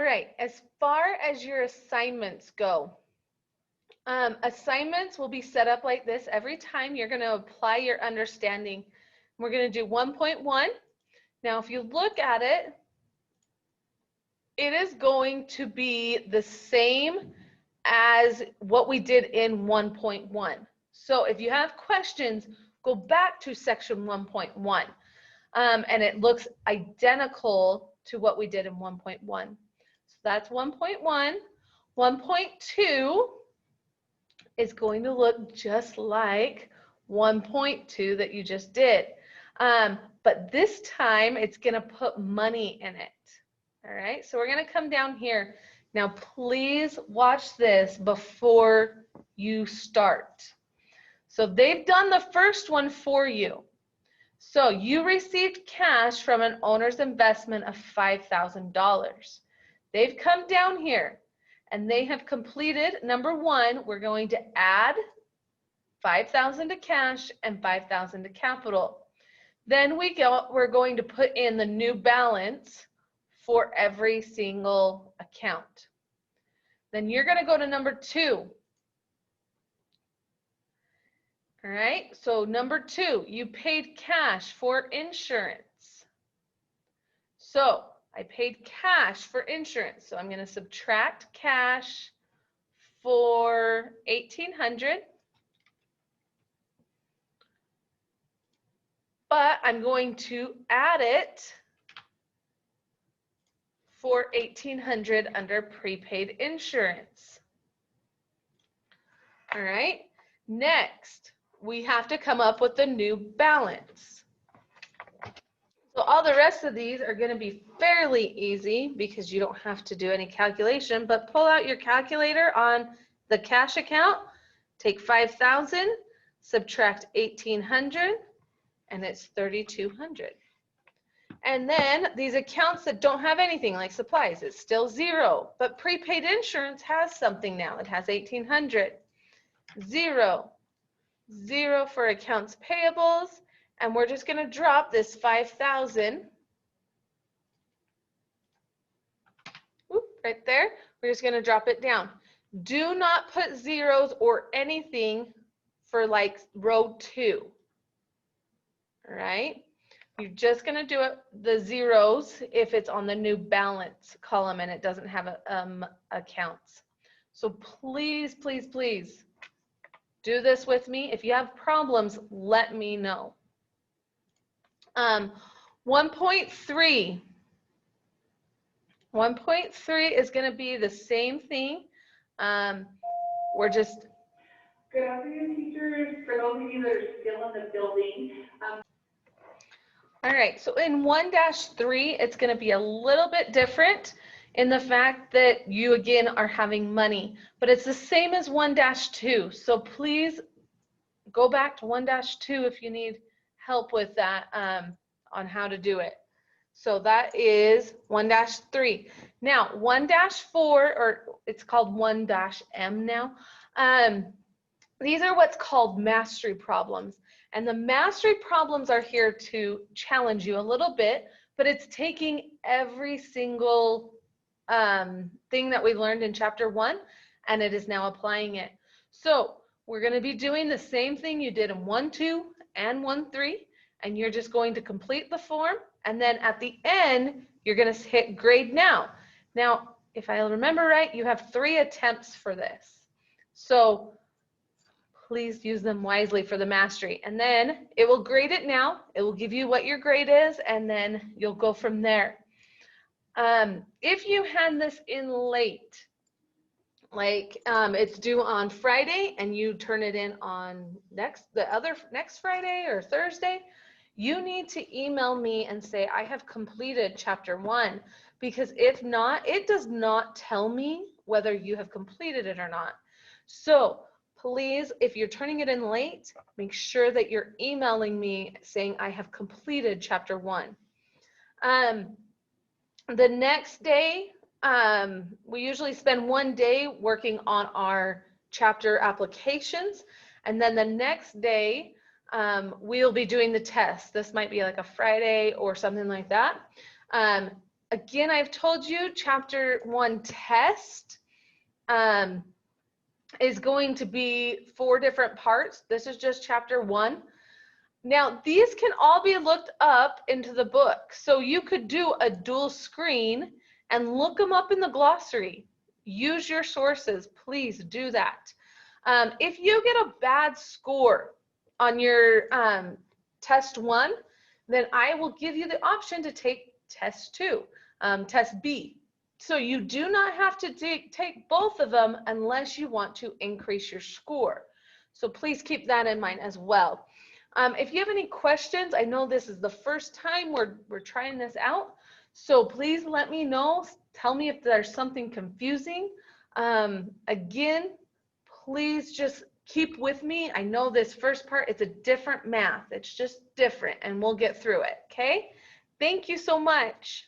right, as far as your assignments go, assignments will be set up like this. Every time you're going to apply your understanding. We're going to do 1.1. Now, if you look at it, it is going to be the same as what we did in 1.1. So if you have questions, go back to section 1.1. And it looks identical to what we did in 1.1. So that's 1.1. 1.2 is going to look just like 1.2 that you just did. But this time it's going to put money in it. All right, so we're going to come down here. Now, please watch this before you start. So they've done the first one for you. So you received cash from an owner's investment of $5,000. They've come down here and they have completed, number one, we're going to add 5,000 to cash and 5,000 to capital. Then we're going to put in the new balance for every single account. Then you're going to go to number 2. All right, so number 2, you paid cash for insurance. So I paid cash for insurance. So I'm going to subtract cash for $1,800. But I'm going to add it for $1,800 under prepaid insurance. All right, next we have to come up with the new balance. So all the rest of these are going to be fairly easy because you don't have to do any calculation, but pull out your calculator on the cash account, take 5,000, subtract 1,800, and it's 3,200. And then these accounts that don't have anything like supplies, it's still 0, but prepaid insurance has something now. It has 1,800. 0, 0 for accounts payables, and we're just going to drop this 5,000 right there. We're just going to drop it down. Do not put zeros or anything for like row 2. All right, you're just going to do it the zeros if it's on the new balance column and it doesn't have accounts. So please, please, please do this with me. If you have problems, let me know. 1.3. 1.3 is going to be the same thing. We're just... Good afternoon, teachers. For those of you that are still in the building. All right, so in 1-3, it's going to be a little bit different in the fact that you, again, are having money. But it's the same as 1-2. So please go back to 1-2 if you need help with that on how to do it. So that is 1-3. Now, 1-4, or it's called 1-M now. These are what's called mastery problems. And the mastery problems are here to challenge you a little bit, but it's taking every single thing that we learned in chapter 1, and it is now applying it. So we're going to be doing the same thing you did in 1-2 and 1-3, and you're just going to complete the form, and then at the end, you're going to hit grade now. Now, if I remember right, you have 3 attempts for this. So please use them wisely for the mastery. And then it will grade it now. It will give you what your grade is, and then you'll go from there. If you hand this in late, like it's due on Friday and you turn it in on next Friday or Thursday, you need to email me and say, I have completed chapter 1, because if not, it does not tell me whether you have completed it or not. So please, if you're turning it in late, make sure that you're emailing me saying I have completed chapter 1. The next day, we usually spend 1 day working on our chapter applications, and then the next day we'll be doing the test. This might be like a Friday or something like that. Again, I've told you chapter 1 test is going to be 4 different parts. This is just chapter 1. Now, these can all be looked up into the book. So you could do a dual screen and look them up in the glossary. Use your sources. Please do that. If you get a bad score on your test 1, then I will give you the option to take test 2, test B. So you do not have to take both of them unless you want to increase your score. So please keep that in mind as well. If you have any questions, I know this is the first time we're trying this out, so please let me know. Tell me if there's something confusing. Again, please just keep with me. I know this first part, it's a different math. It's just different, and we'll get through it, okay? Thank you so much.